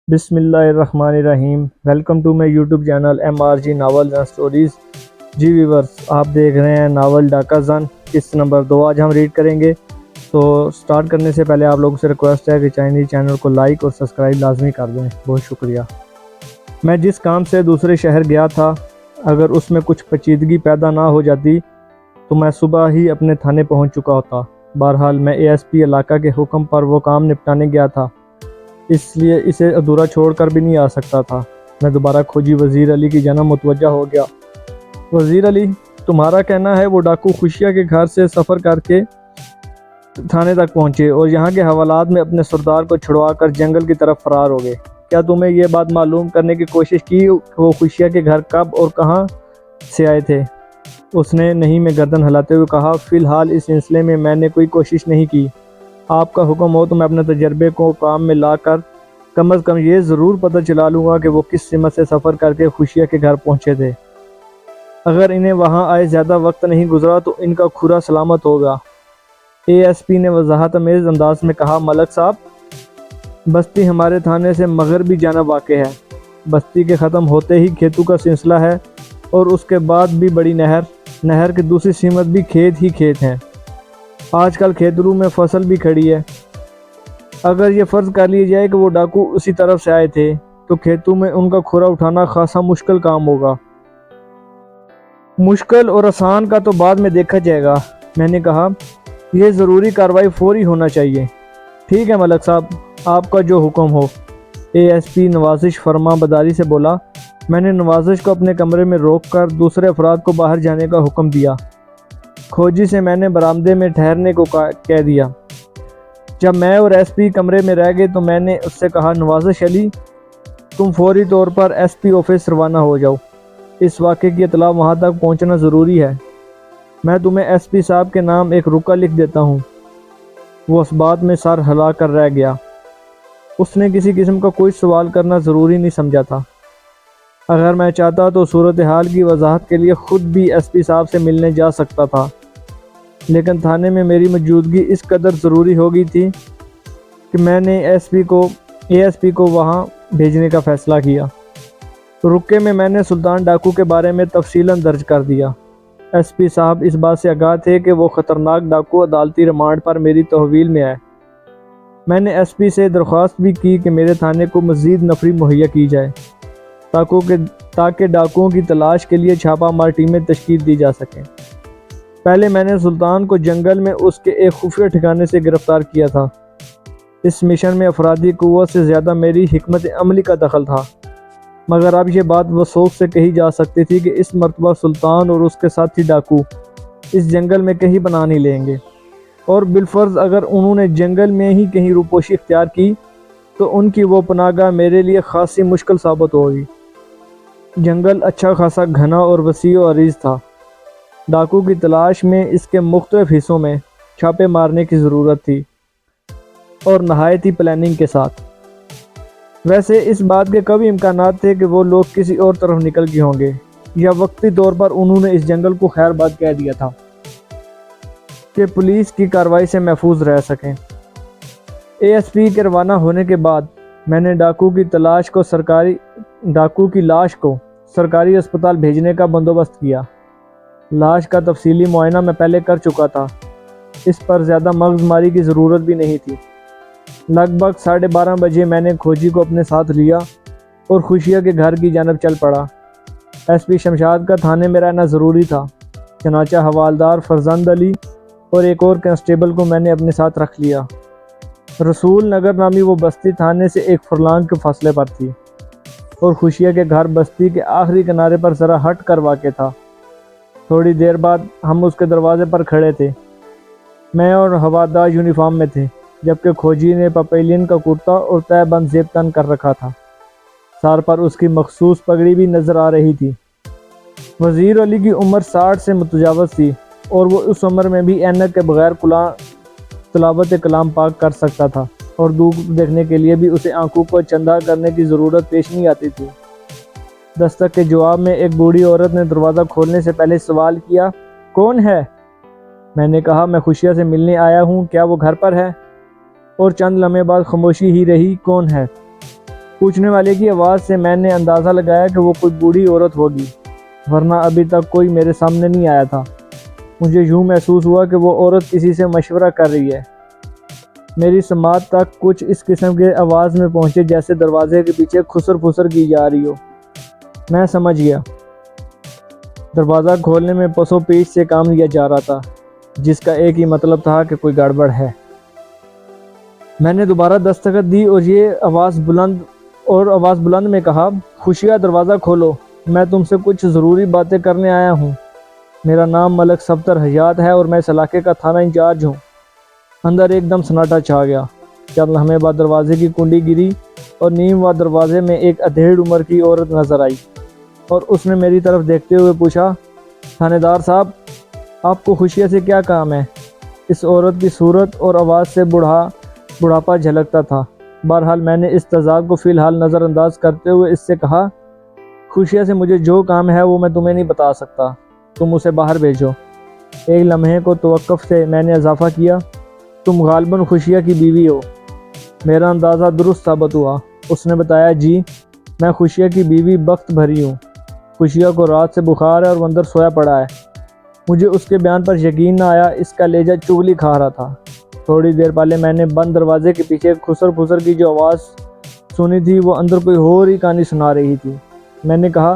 بسم اللہ الرحمن الرحیم۔ Welcome to my YouTube channel MRG novel and stories. جی ویورز، آپ دیکھ رہے ہیں ناول ڈاکہ زن قسط نمبر 2 آج ہم ریڈ کریں گے۔ تو سٹارٹ کرنے سے پہلے آپ لوگوں سے ریکویسٹ ہے کہ چینل کو لائک اور سبسکرائب لازمی کر دیں۔ بہت شکریہ۔ میں جس کام سے دوسرے شہر گیا تھا، اگر اس میں کچھ پیچیدگی پیدا نہ ہو جاتی تو میں صبح ہی اپنے تھانے پہنچ چکا ہوتا۔ بہرحال میں ASP علاقہ کے حکم پر وہ کام نپٹانے گیا تھا، اس لیے اسے ادھورا چھوڑ کر بھی نہیں آ سکتا تھا۔ میں دوبارہ کھوجی وزیر علی کی جانب متوجہ ہو گیا۔ وزیر علی، تمہارا کہنا ہے وہ ڈاکو خوشیہ کے گھر سے سفر کر کے تھانے تک پہنچے اور یہاں کے حوالات میں اپنے سردار کو چھڑوا کر جنگل کی طرف فرار ہو گئے۔ کیا تمہیں یہ بات معلوم کرنے کی کوشش کی کہ وہ خوشیہ کے گھر کب اور کہاں سے آئے تھے؟ اس نے نہیں میں گردن ہلاتے ہوئے کہا، فی الحال اس سلسلے میں میں نے کوئی کوشش نہیں کی۔ آپ کا حکم ہو تو میں اپنے تجربے کو کام میں لا کر کم از کم یہ ضرور پتہ چلا لوں گا کہ وہ کس سمت سے سفر کر کے خوشیہ کے گھر پہنچے تھے۔ اگر انہیں وہاں آئے زیادہ وقت نہیں گزرا تو ان کا کھرا سلامت ہوگا۔ ASP نے وضاحت امیز انداز میں کہا، ملک صاحب، بستی ہمارے تھانے سے مغربی جانب واقع ہے۔ بستی کے ختم ہوتے ہی کھیتوں کا سلسلہ ہے اور اس کے بعد بھی بڑی نہر کی دوسری سمت بھی کھیت ہی کھیت ہیں۔ آج کل کھیتروں میں فصل بھی کھڑی ہے۔ اگر یہ فرض کر لیا جائے کہ وہ ڈاکو اسی طرف سے آئے تھے تو کھیتوں میں ان کا کھرا اٹھانا خاصا مشکل کام ہوگا۔ مشکل اور آسان کا تو بعد میں دیکھا جائے گا، میں نے کہا۔ یہ ضروری کارروائی فوری ہونا چاہیے۔ ٹھیک ہے ملک صاحب، آپ کا جو حکم ہو، ASP نوازش فرما بداری سے بولا۔ میں نے نوازش کو اپنے کمرے میں روک کر دوسرے افراد کو باہر جانے کا حکم دیا۔ کھوجی سے میں نے برآمدے میں ٹھہرنے کو کہہ دیا۔ جب میں اور SP کمرے میں رہ گئے تو میں نے اس سے کہا، نوازش علی، تم فوری طور پر SP آفس روانہ ہو جاؤ۔ اس واقعے کی اطلاع وہاں تک پہنچنا ضروری ہے۔ میں تمہیں SP صاحب کے نام ایک رکا لکھ دیتا ہوں۔ وہ اس بات میں سر ہلا کر رہ گیا۔ اس نے کسی قسم کا کوئی سوال کرنا ضروری نہیں سمجھا تھا۔ اگر میں چاہتا تو صورتحال کی وضاحت کے لیے خود بھی SP صاحب سے ملنے جا سکتا تھا، لیکن تھانے میں میری موجودگی اس قدر ضروری ہو گئی تھی کہ میں نے ASP کو وہاں بھیجنے کا فیصلہ کیا۔ رکے میں نے سلطان ڈاکو کے بارے میں تفصیلاً درج کر دیا۔ SP صاحب اس بات سے آگاہ تھے کہ وہ خطرناک ڈاکو عدالتی ریمانڈ پر میری تحویل میں آئے۔ میں نے SP سے درخواست بھی کی کہ میرے تھانے کو مزید نفری مہیا کی جائے تاکہ ڈاکوؤں کی تلاش کے لیے چھاپہ مار ٹیمیں تشکیل دی جا سکیں۔ پہلے میں نے سلطان کو جنگل میں اس کے ایک خفیہ ٹھکانے سے گرفتار کیا تھا۔ اس مشن میں افرادی قوت سے زیادہ میری حکمت عملی کا دخل تھا، مگر اب یہ بات وثوق سے کہی جا سکتی تھی کہ اس مرتبہ سلطان اور اس کے ساتھی ڈاکو اس جنگل میں کہیں پناہ نہیں لیں گے، اور بالفرض اگر انہوں نے جنگل میں ہی کہیں روپوشی اختیار کی تو ان کی وہ پناہ گاہ میرے لیے خاصی مشکل ثابت ہوگی۔ جنگل اچھا خاصا گھنا اور وسیع و عریض تھا۔ ڈاکو کی تلاش میں اس کے مختلف حصوں میں چھاپے مارنے کی ضرورت تھی، اور نہایت ہی پلاننگ کے ساتھ۔ ویسے اس بات کے کبھی امکانات تھے کہ وہ لوگ کسی اور طرف نکل گئے ہوں گے، یا وقتی طور پر انہوں نے اس جنگل کو خیر باد کہہ دیا تھا کہ پولیس کی کارروائی سے محفوظ رہ سکیں۔ ASP کے روانہ ہونے کے بعد میں نے ڈاکو کی لاش کو سرکاری اسپتال بھیجنے کا بندوبست کیا۔ لاش کا تفصیلی معائنہ میں پہلے کر چکا تھا، اس پر زیادہ مغز ماری کی ضرورت بھی نہیں تھی۔ لگ بھگ 12:30 بجے میں نے کھوجی کو اپنے ساتھ لیا اور خوشیہ کے گھر کی جانب چل پڑا۔ SP شمشاد کا تھانے میں رہنا ضروری تھا، چنانچہ حوالدار فرزند علی اور ایک اور کانسٹیبل کو میں نے اپنے ساتھ رکھ لیا۔ رسول نگر نامی وہ بستی تھانے سے 1 فرلانگ کے فاصلے پر تھی، اور خوشیہ کے گھر بستی کے آخری کنارے پر ذرا ہٹ کر واقع تھا۔ تھوڑی دیر بعد ہم اس کے دروازے پر کھڑے تھے۔ میں اور ہوادار یونیفارم میں تھے، جبکہ کھوجی نے پپیلین کا کرتا اور تہہ بند زیب تن کر رکھا تھا۔ سر پر اس کی مخصوص پگڑی بھی نظر آ رہی تھی۔ وزیر علی کی عمر 60 سے متجاوز تھی، اور وہ اس عمر میں بھی اینک کے بغیر تلاوت کلام پاک کر سکتا تھا، اور دور دیکھنے کے لیے بھی اسے آنکھوں کو چندہ کرنے کی ضرورت پیش نہیں آتی تھی۔ دستک کے جواب میں ایک بوڑھی عورت نے دروازہ کھولنے سے پہلے سوال کیا، کون ہے؟ میں نے کہا، میں خوشیہ سے ملنے آیا ہوں، کیا وہ گھر پر ہے؟ اور چند لمحے بعد خاموشی ہی رہی، کون ہے؟ پوچھنے والے کی آواز سے میں نے اندازہ لگایا کہ وہ کوئی بوڑھی عورت ہوگی، ورنہ ابھی تک کوئی میرے سامنے نہیں آیا تھا۔ مجھے یوں محسوس ہوا کہ وہ عورت کسی سے مشورہ کر رہی ہے۔ میری سماعت تک کچھ اس قسم کے آواز میں پہنچے جیسے دروازے کے پیچھے خسر پھسر کی جا رہی ہو۔ میں سمجھ گیا، دروازہ کھولنے میں پسو پیش سے کام لیا جا رہا تھا، جس کا ایک ہی مطلب تھا کہ کوئی گڑبڑ ہے۔ میں نے دوبارہ دستک دی اور آواز بلند میں کہا، خوشیہ دروازہ کھولو، میں تم سے کچھ ضروری باتیں کرنے آیا ہوں۔ میرا نام ملک صفدر حیات ہے اور میں اس علاقے کا تھانہ انچارج ہوں۔ اندر ایک دم سناٹا چھا گیا۔ چند لمحے بعد دروازے کی کنڈی گری اور نیم وا دروازے میں ایک ادھیڑ عمر کی عورت نظر آئی اور اس نے میری طرف دیکھتے ہوئے پوچھا، تھانے دار صاحب، آپ کو خوشیہ سے کیا کام ہے؟ اس عورت کی صورت اور آواز سے بڑھاپا جھلکتا تھا۔ بہرحال میں نے اس تضاد کو فی الحال نظر انداز کرتے ہوئے اس سے کہا، خوشیہ سے مجھے جو کام ہے وہ میں تمہیں نہیں بتا سکتا، تم اسے باہر بھیجو۔ ایک لمحے کو توقف سے میں نے اضافہ کیا، تم غالباً خوشیہ کی بیوی ہو۔ میرا اندازہ درست ثابت ہوا۔ اس نے بتایا، جی میں خوشیہ کی بیوی بخت بھری ہوں۔ خوشیہ کو رات سے بخار ہے اور وہ اندر سویا پڑا ہے۔ مجھے اس کے بیان پر یقین نہ آیا، اس کا لہجہ چغلی کھا رہا تھا۔ تھوڑی دیر پہلے میں نے بند دروازے کے پیچھے خسر پھسر کی جو آواز سنی تھی وہ اندر کوئی اور ہی کہانی سنا رہی تھی۔ میں نے کہا،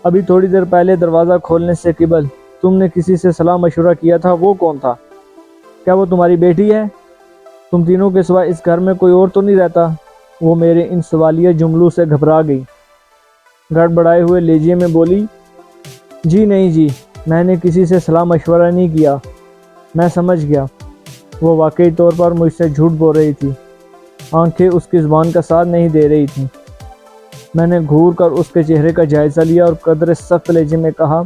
ابھی تھوڑی دیر پہلے دروازہ کھولنے سے قبل تم نے کسی سے صلاح مشورہ کیا تھا، وہ کون تھا؟ کیا وہ تمہاری بیٹی ہے؟ تم تینوں کے سوا اس گھر میں کوئی اور تو نہیں رہتا؟ وہ میرے ان سوالیہ جملوں سے گھبرا گئی، گڑبڑائے ہوئے لہجے میں بولی، جی نہیں جی، میں نے کسی سے صلاح مشورہ نہیں کیا۔ میں سمجھ گیا، وہ واقعی طور پر مجھ سے جھوٹ بول رہی تھی۔ آنکھیں اس کی زبان کا ساتھ نہیں دے رہی تھیں۔ میں نے گھور کر اس کے چہرے کا جائزہ لیا اور قدر سخت لہجے میں کہا،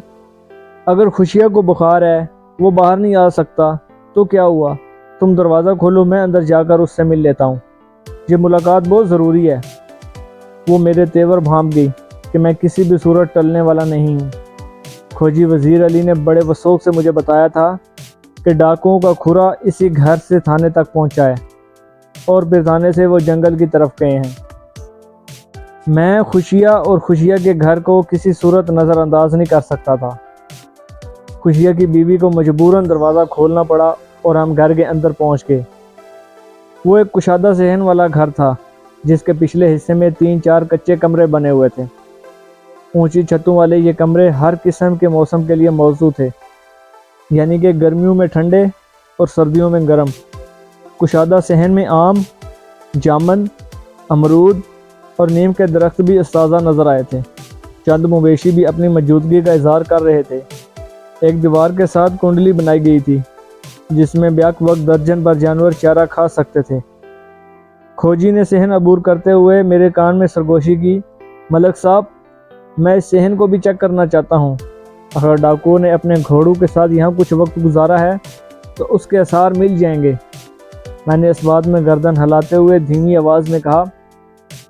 اگر خوشیہ کو بخار ہے، وہ باہر نہیں آ سکتا تو کیا ہوا؟ تم دروازہ کھولو، میں اندر جا کر اس سے مل لیتا ہوں، یہ ملاقات بہت ضروری ہے۔ وہ میرے تیور بھانپ گئی کہ میں کسی بھی صورت ٹلنے والا نہیں ہوں۔ کھوجی وزیر علی نے بڑے وثوق سے مجھے بتایا تھا کہ ڈاکوؤں کا کھرا اسی گھر سے تھانے تک پہنچا ہے اور پھر تھانے سے وہ جنگل کی طرف گئے ہیں۔ میں خوشیہ اور خوشیہ کے گھر کو کسی صورت نظر انداز نہیں کر سکتا تھا۔ خوشیہ کی بیوی کو مجبوراً دروازہ کھولنا پڑا اور ہم گھر کے اندر پہنچ گئے۔ وہ ایک کشادہ صحن والا گھر تھا جس کے پچھلے حصے میں 3-4 کچے کمرے بنے ہوئے تھے۔ اونچی چھتوں والے یہ کمرے ہر قسم کے موسم کے لیے موزوں تھے، یعنی کہ گرمیوں میں ٹھنڈے اور سردیوں میں گرم۔ کشادہ صحن میں آم، جامن، امرود اور نیم کے درخت بھی استاذہ نظر آئے تھے۔ چند مویشی بھی اپنی موجودگی کا اظہار کر رہے تھے۔ ایک دیوار کے ساتھ کنڈلی بنائی گئی تھی جس میں بیک وقت درجن بھر جانور چارہ کھا سکتے تھے۔ کھوجی نے صحن عبور کرتے ہوئے میرے کان میں سرگوشی کی، ملک صاحب، میں اس صحن کو بھی چیک کرنا چاہتا ہوں۔ اگر ڈاکوؤں نے اپنے گھوڑوں کے ساتھ یہاں کچھ وقت گزارا ہے تو اس کے آثار مل جائیں گے۔ میں نے اس بات میں گردن ہلاتے ہوئے دھیمی آواز میں کہا،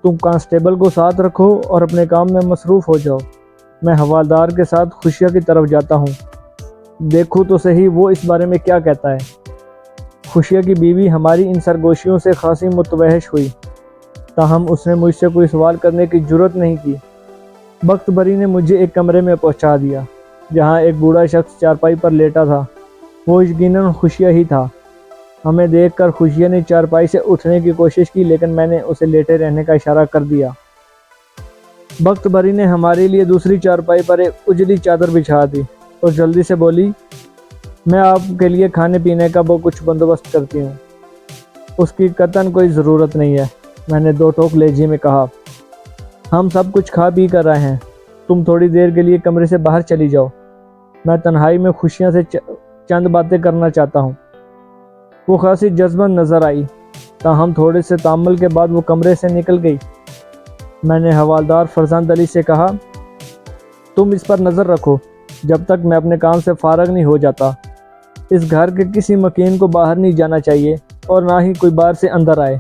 تم کانسٹیبل کو ساتھ رکھو اور اپنے کام میں مصروف ہو جاؤ، میں حوالدار کے ساتھ خوشیہ کی طرف جاتا ہوں، دیکھو تو صحیح وہ اس بارے میں کیا کہتا ہے۔ خوشیہ کی بیوی ہماری ان سرگوشیوں سے خاصی متوحش ہوئی، تاہم اس نے مجھ سے کوئی سوال کرنے کی جرت نہیں کی۔ بخت بری نے مجھے ایک کمرے میں پہنچا دیا جہاں ایک بوڑھا شخص چارپائی پر لیٹا تھا۔ وہ یقیناً خوشیہ ہی تھا۔ ہمیں دیکھ کر خوشیہ نے چارپائی سے اٹھنے کی کوشش کی، لیکن میں نے اسے لیٹے رہنے کا اشارہ کر دیا۔ بخت بری نے ہمارے لیے دوسری چارپائی پر ایک اجلی چادر بچھا دی اور جلدی سے بولی، میں آپ کے لیے کھانے پینے کا کچھ بندوبست کرتی ہوں۔ اس کی قطعاً کوئی ضرورت نہیں ہے، میں نے 2 ٹوک لہجے میں کہا۔ ہم سب کچھ کھا پی کر رہے ہیں، تم تھوڑی دیر کے لیے کمرے سے باہر چلی جاؤ، میں تنہائی میں خوشیاں سے چند باتیں کرنا چاہتا ہوں۔ وہ خاصی جذباً نظر آئی، تاہم تھوڑے سے تامل کے بعد وہ کمرے سے نکل گئی۔ میں نے حوالدار فرزند علی سے کہا، تم اس پر نظر رکھو جب تک میں اپنے کام سے فارغ نہیں ہو جاتا۔ اس گھر کے کسی مکین کو باہر نہیں جانا چاہیے اور نہ ہی کوئی باہر سے اندر آئے۔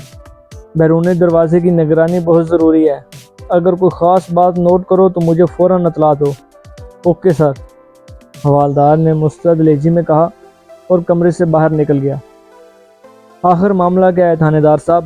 بیرونی دروازے کی نگرانی بہت ضروری ہے۔ اگر کوئی خاص بات نوٹ کرو تو مجھے فوراً اطلاع دو۔ اوکے سر، حوالدار نے مستعد لہجے میں کہا اور کمرے سے باہر نکل گیا۔ آخر معاملہ کیا ہے تھانے دار صاحب؟